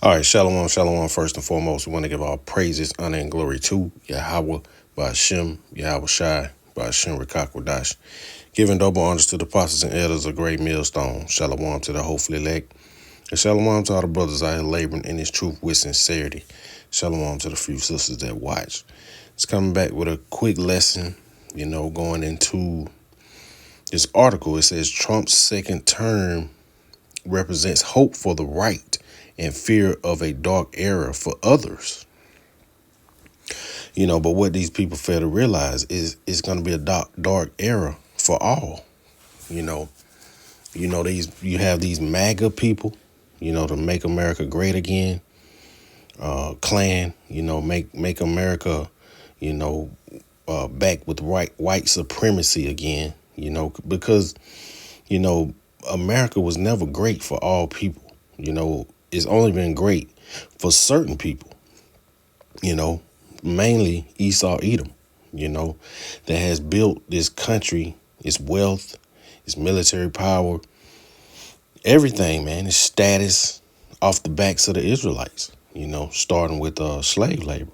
All right, shalom, shalom. First and foremost, we want to give all praises, honor, and glory to Yahweh, Ba'ashem, Yahweh Shai, Ba'ashem Rikakwadash. Giving double honors to the apostles and elders of Great Millstone. Shalom to the hopefully elect. And shalom to all the brothers out here laboring in this truth with sincerity. Shalom to the few sisters that watch. It's coming back with a quick lesson, going into this article. It says Trump's second term represents hope for the right and fear of a dark era for others. But what these people fail to realize is it's going to be a dark era for all. You have these MAGA people, to make America great again. Klan, make America, back with white supremacy again, because, America was never great for all people. It's only been great for certain people, mainly Esau Edom, that has built this country, its wealth, its military power, everything, man, its status off the backs of the Israelites, starting with slave labor.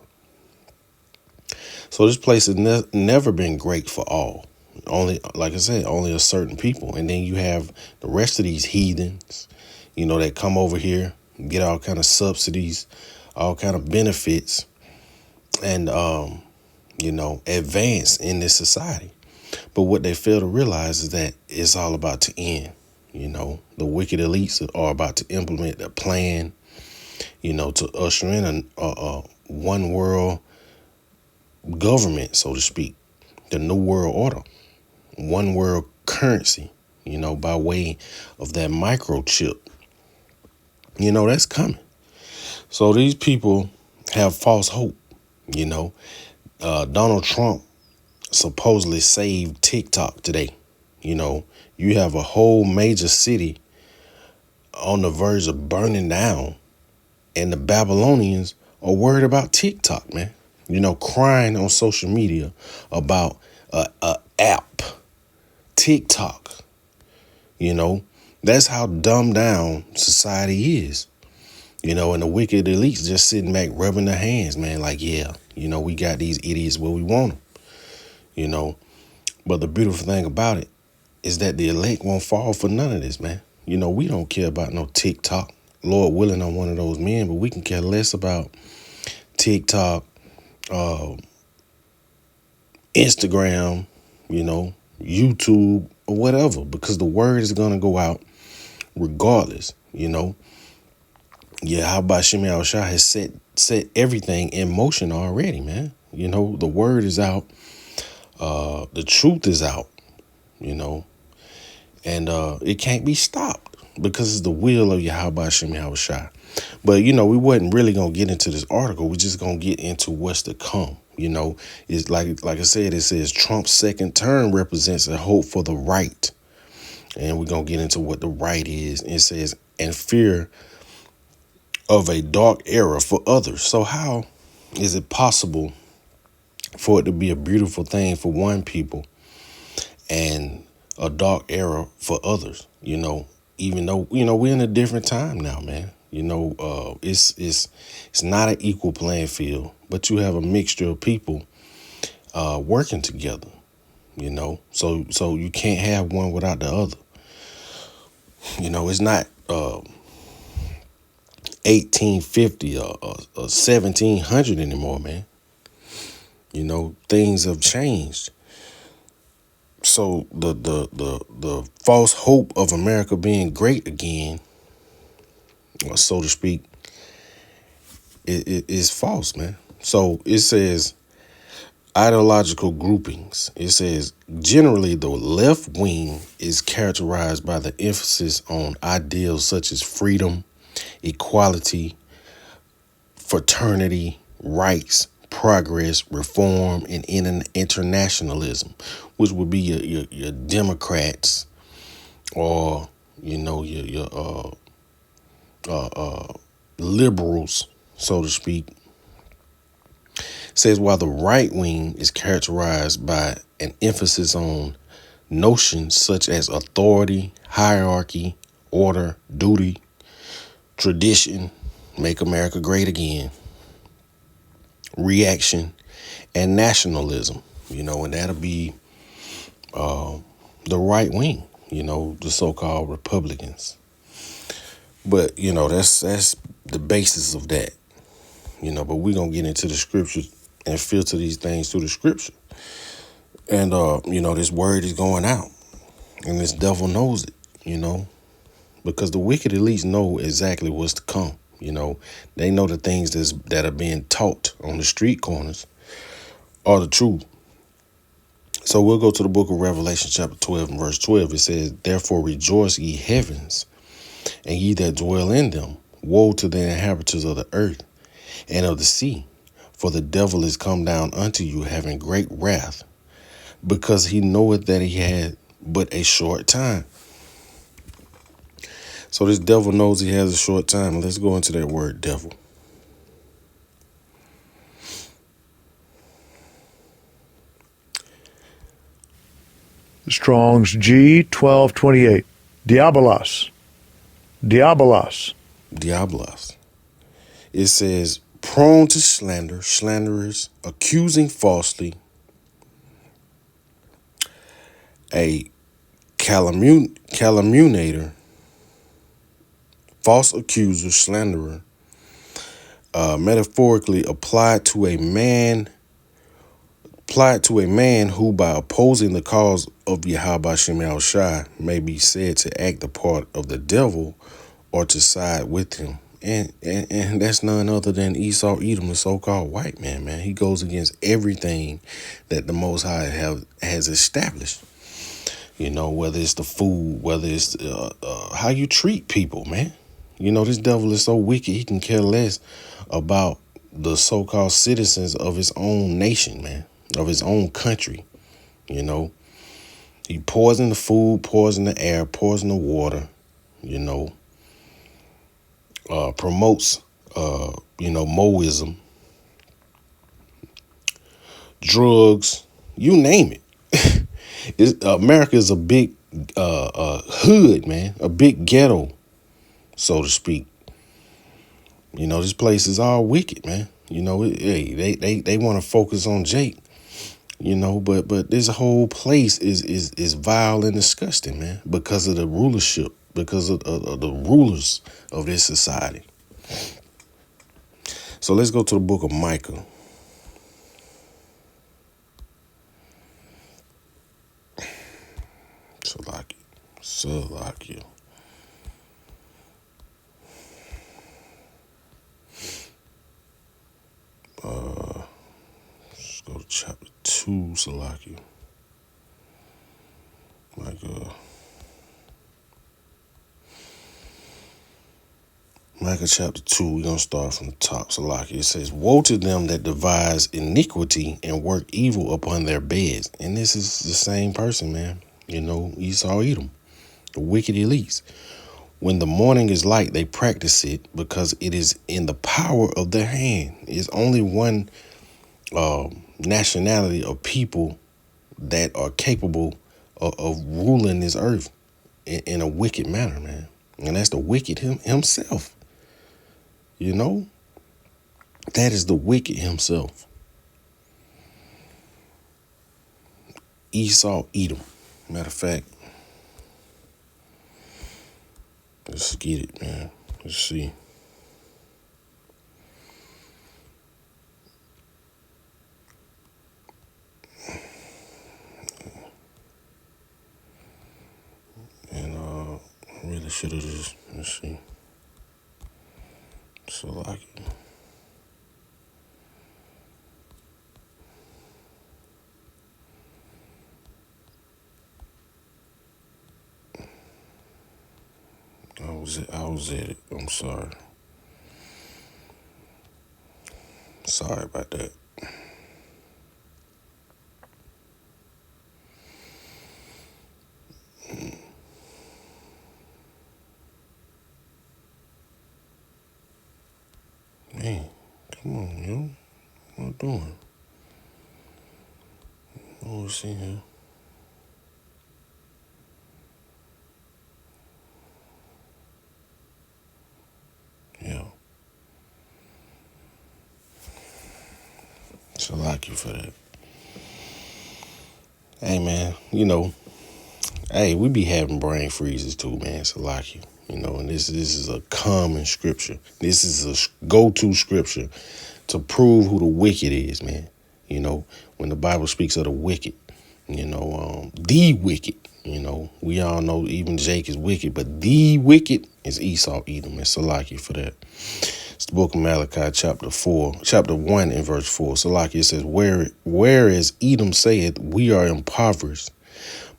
So this place has never been great for all. Only, like I said, only a certain people. And then you have the rest of these heathens, that come over here, get all kind of subsidies, all kind of benefits, and, advance in this society. But what they fail to realize is that it's all about to end. The wicked elites are about to implement a plan, to usher in a one world government, so to speak, the new world order, one world currency, by way of that microchip. That's coming. So these people have false hope. Donald Trump supposedly saved TikTok today. You have a whole major city on the verge of burning down, and the Babylonians are worried about TikTok, man. Crying on social media about a app, TikTok. That's how dumbed down society is. And the wicked elites just sitting back rubbing their hands, man, like, yeah, we got these idiots where we want them, But the beautiful thing about it is that the elect won't fall for none of this, man. We don't care about no TikTok. Lord willing, I'm one of those men, but we can care less about TikTok, Instagram, YouTube, or whatever, because the word is going to go out regardless, Yeah, how about Shemi Shah has set everything in motion already, man. The word is out. The truth is out, and it can't be stopped because it's the will of Yahweh Shemi Shah. But, we wasn't really going to get into this article. We're just going to get into what's to come. It's like I said, it says Trump's second term represents a hope for the right. And we're going to get into what the right is. It says, and fear of a dark era for others. So how is it possible for it to be a beautiful thing for one people and a dark era for others? Even though, we're in a different time now, man. It's not an equal playing field, but you have a mixture of people working together, so you can't have one without the other. It's not 1850 or 1700 anymore, man. Things have changed. So the false hope of America being great again, or so to speak, it is false, man. So it says ideological groupings. It says generally the left wing is characterized by the emphasis on ideals such as freedom, equality, fraternity, rights, progress, reform, and internationalism, which would be your Democrats or your liberals, so to speak. Says while the right wing is characterized by an emphasis on notions such as authority, hierarchy, order, duty, tradition, Make America Great Again, reaction, and nationalism. And that'll be the right wing. The so-called Republicans. But that's the basis of that. But we're gonna get into the scriptures and filter these things through the scripture. And this word is going out, and this devil knows it. Because the wicked at least know exactly what's to come. They know the things that are being taught on the street corners are the truth. So we'll go to the book of Revelation chapter 12 and verse 12. It says, "Therefore rejoice, ye heavens, and ye that dwell in them. Woe to the inhabitants of the earth and of the sea, for the devil is come down unto you, having great wrath, because he knoweth that he had but a short time." So this devil knows he has a short time. Let's go into that word devil. Strong's G 1228. Diabolos. Diabolos. Diablos. It says, prone to slander, slanderers, accusing falsely, a calumniator, false accuser, slanderer, metaphorically applied to a man who, by opposing the cause of Yahweh Shem Shai, may be said to act the part of the devil or to side with him. And that's none other than Esau Edom, the so-called white man, man. He goes against everything that the Most High has established. Whether it's the food, whether it's how you treat people, man. This devil is so wicked, he can care less about the so-called citizens of his own nation, man, of his own country. He poison the food, poison the air, poison the water, promotes, Moism, drugs, you name it. America is a big hood, man, a big ghetto, so to speak. This place is all wicked, man. They want to focus on Jake, but this whole place is vile and disgusting, man, because of the rulership, because of the rulers of this society. So let's go to the book of Micah. Salakia. Let's go to chapter 2, Salakia. Micah chapter 2, we're going to start from the top, Salakia. It says, "Woe to them that devise iniquity and work evil upon their beds." And this is the same person, man. Esau Edom, the wicked elites. "When the morning is light, they practice it, because it is in the power of their hand." It's only one nationality of people that are capable of ruling this earth in a wicked manner, man. And that's the wicked himself. That is the wicked himself. Esau Edom. Matter of fact, let's get it, man. Let's see. And really should have just, let's see. Salakia. I was at it. I'm sorry. Sorry about that. Man, come on, yo. What am I doing? Oh, see here. Yeah. like you for that. Hey, man, you know, hey, we be having brain freezes too, man. Salaki. You know, and this is a common scripture. This is a go-to scripture to prove who the wicked is, man. You know, when the Bible speaks of the wicked, you know, the wicked, you know, we all know even Jake is wicked, but the wicked is Esau, Edom, and Salaki for that. It's the book of Malachi, chapter 1 and verse 4. Salaki, it says, whereas Edom saith, we are impoverished,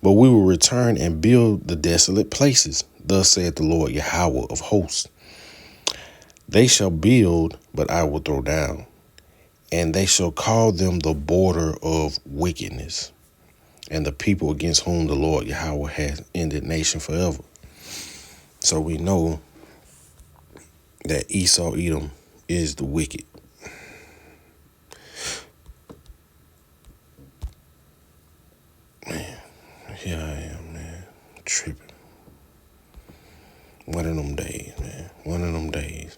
but we will return and build the desolate places. Thus saith the Lord Yahweh of hosts. They shall build, but I will throw down, and they shall call them the border of wickedness, and the people against whom the Lord Yahweh has indignation forever. So we know that Esau, Edom is the wicked. Man, here I am, man, tripping. One of them days, man. One of them days.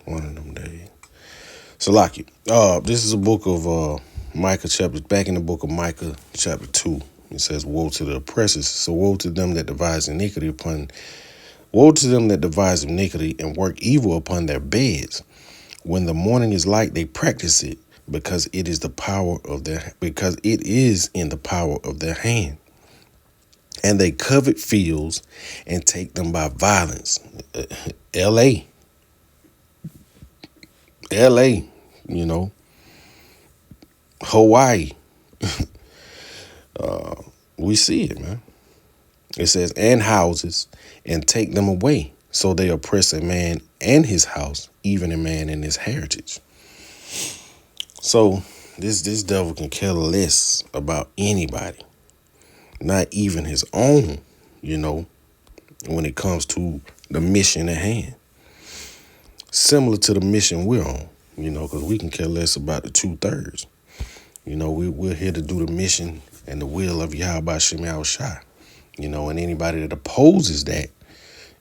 One of them days. Salaki. This is a book of Micah chapter. Back in the book of Micah chapter 2, it says, "Woe to the oppressors! So woe to them that devise iniquity woe to them that devise iniquity and work evil upon their beds. When the morning is light, they practice it, because it is in the power of their hand. And they covet fields and take them by violence." L.A., you know, Hawaii. We see it, man. It says, "And houses, and take them away. So they oppress a man and his house, even a man and his heritage." So this devil can care less about anybody, not even his own, you know, when it comes to the mission at hand. Similar to the mission we're on, you know, because we can care less about the 2/3. You know, we're here to do the mission and the will of Yahweh Shem Yahushua. You know, and anybody that opposes that,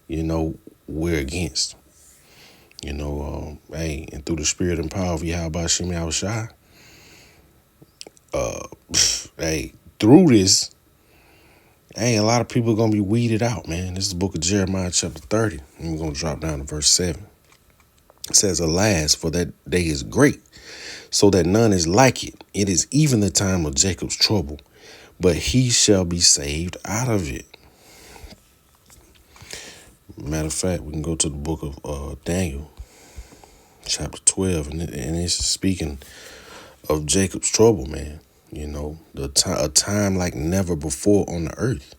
you know, we're against. You know, hey, and through the spirit and power of Yahweh Shem Yahushua, hey, through this, hey, a lot of people are going to be weeded out, man. This is the book of Jeremiah chapter 30, and we're going to drop down to verse 7. It says, "Alas, for that day is great, so that none is like it. It is even the time of Jacob's trouble, but he shall be saved out of it." Matter of fact, we can go to the book of Daniel, chapter 12, and it's speaking of Jacob's trouble, man. You know, a time like never before on the earth,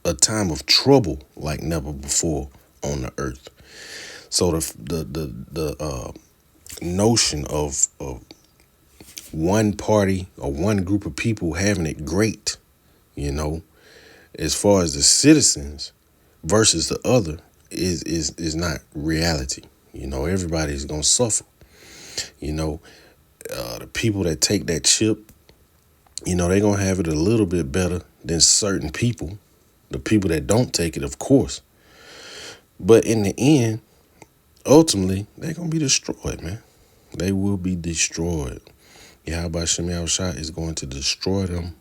a time of trouble like never before on the earth. So the notion of one party or one group of people having it great, you know, as far as the citizens versus the other is not reality. You know, everybody's gonna suffer. You know, the people that take that chip, you know, they're gonna have it a little bit better than certain people. The people that don't take it, of course. But in the end, ultimately, they're gonna be destroyed, man. They will be destroyed. Yahweh Shem Yahushua is going to destroy them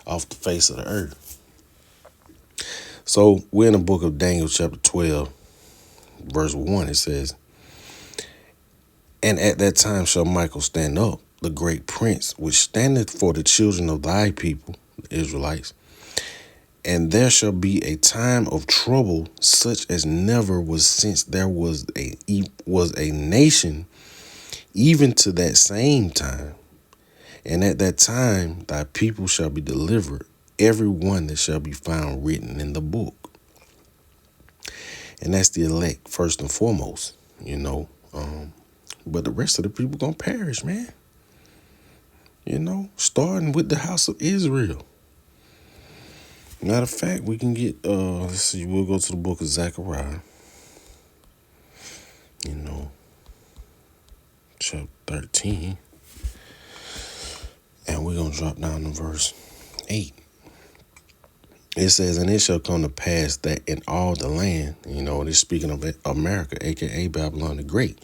off the face of the earth. So we're in the book of Daniel chapter 12, verse 1. It says, "And at that time shall Michael stand up, the great prince, which standeth for the children of thy people, the Israelites. And there shall be a time of trouble such as never was since there was a nation, even to that same time. And at that time thy people shall be delivered, every one that shall be found written in the book." And that's the elect first and foremost, you know. But the rest of the people gonna perish, man. You know, starting with the house of Israel. Matter of fact, we can get, let's see, we'll go to the book of Zechariah. You know, chapter 13. And we're going to drop down to verse 8. It says, and it shall come to pass that in all the land, it is speaking of America, aka Babylon the Great,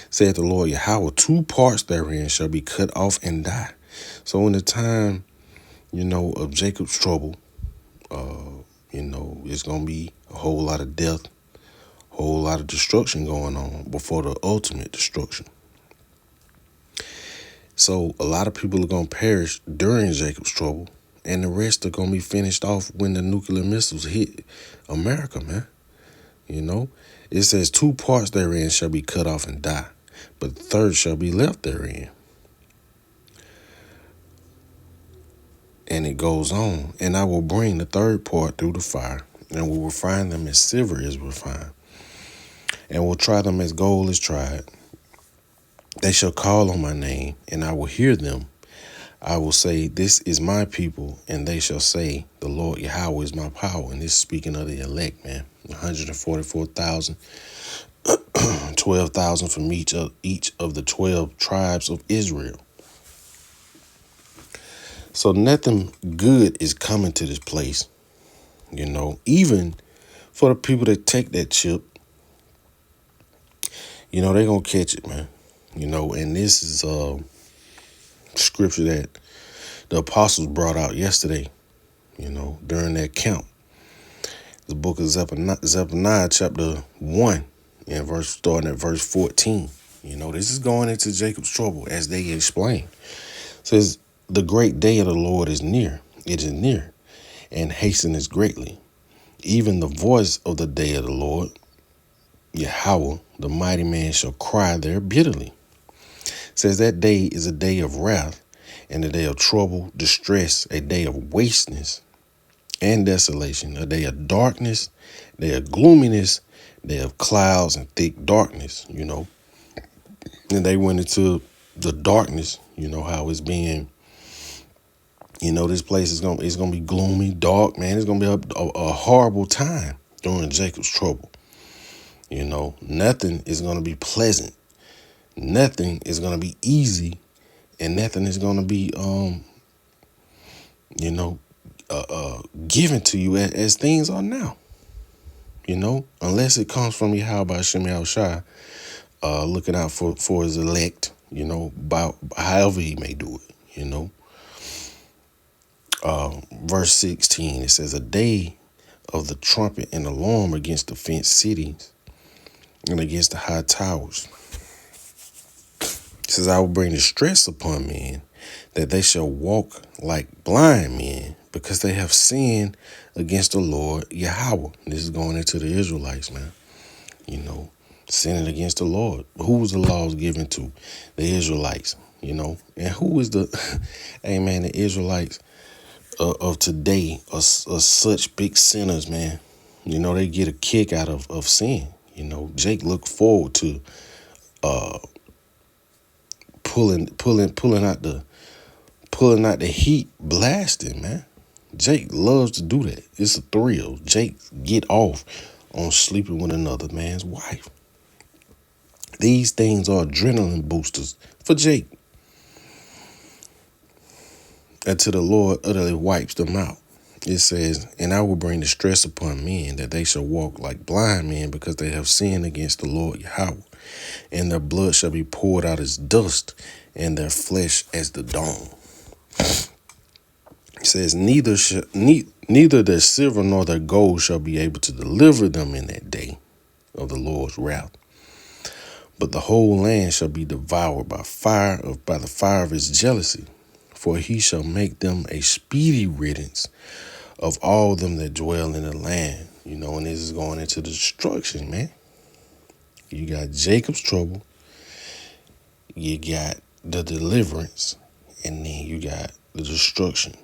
saith the Lord Yahweh, 2 parts therein shall be cut off and die. So in the time, of Jacob's trouble, it's going to be a whole lot of death, a whole lot of destruction going on before the ultimate destruction. So a lot of people are going to perish during Jacob's trouble, and the rest are going to be finished off when the nuclear missiles hit America, man. It says 2 parts therein shall be cut off and die, but the third shall be left therein. And it goes on, and I will bring the third part through the fire, and will refine them as silver is refined, and will try them as gold is tried. They shall call on my name, and I will hear them. I will say, this is my people, and they shall say, the Lord Yahweh is my power. And this is speaking of the elect, man. 144,000, 12,000 from each of the 12 tribes of Israel. So nothing good is coming to this place, even for the people that take that chip. They're going to catch it, man. And this is scripture that the apostles brought out yesterday, during that count. The book of Zephaniah chapter 1, and starting at verse 14. This is going into Jacob's trouble as they explain. It says, the great day of the Lord is near. It is near, and hasteneth greatly. Even the voice of the day of the Lord, Yahweh, the mighty man, shall cry there bitterly. It says that day is a day of wrath, and a day of trouble, distress, a day of wasteness and desolation, a day of darkness, a day of gloominess, a day of clouds and thick darkness, And they went into the darkness, how it's being, this place is gonna be gloomy, dark, man. It's gonna be a horrible time during Jacob's trouble. Nothing is gonna be pleasant. Nothing is gonna be easy, and nothing is gonna be given to you as things are now. Unless it comes from Yahweh Hashem Yahushua, looking out for his elect, by however he may do it, Verse 16, it says, a day of the trumpet and alarm against the fenced cities and against the high towers. It says, I will bring distress upon men, that they shall walk like blind men, because they have sinned against the Lord Yahweh. This is going into the Israelites, man. Sinning against the Lord. Who was the laws given to? The Israelites, And who is the, amen, the Israelites of today are such big sinners, man. They get a kick out of sin. Jake looked forward to pulling out the heat, blasting, man. Jake loves to do that. It's a thrill. Jake get off on sleeping with another man's wife. These things are adrenaline boosters for Jake, until the Lord utterly wipes them out. It says, and I will bring distress upon men, that they shall walk like blind men, because they have sinned against the Lord Yahweh. And their blood shall be poured out as dust, and their flesh as the dawn. It says, neither their silver nor their gold shall be able to deliver them in that day of the Lord's wrath. But the whole land shall be devoured by the fire of his jealousy. For he shall make them a speedy riddance of all them that dwell in the land. And this is going into the destruction, man. You got Jacob's trouble, you got the deliverance, and then you got the destruction,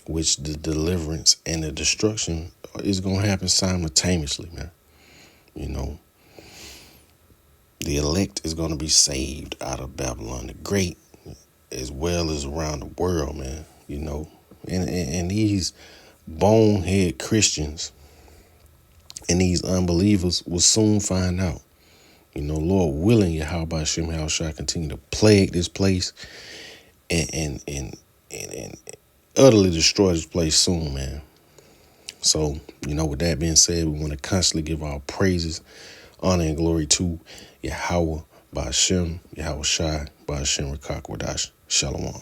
which the deliverance and the destruction is going to happen simultaneously, man. The elect is going to be saved out of Babylon the Great, as well as around the world, man, and these bonehead Christians and these unbelievers will soon find out. Lord willing, Yahweh Hashem Yahushua continue to plague this place and utterly destroy this place soon, man. So, with that being said, we want to constantly give our praises, honor, and glory to Yahweh, Ba'ashem, Yahweh Shai, Ba'ashem Rakakwadash. Shalom.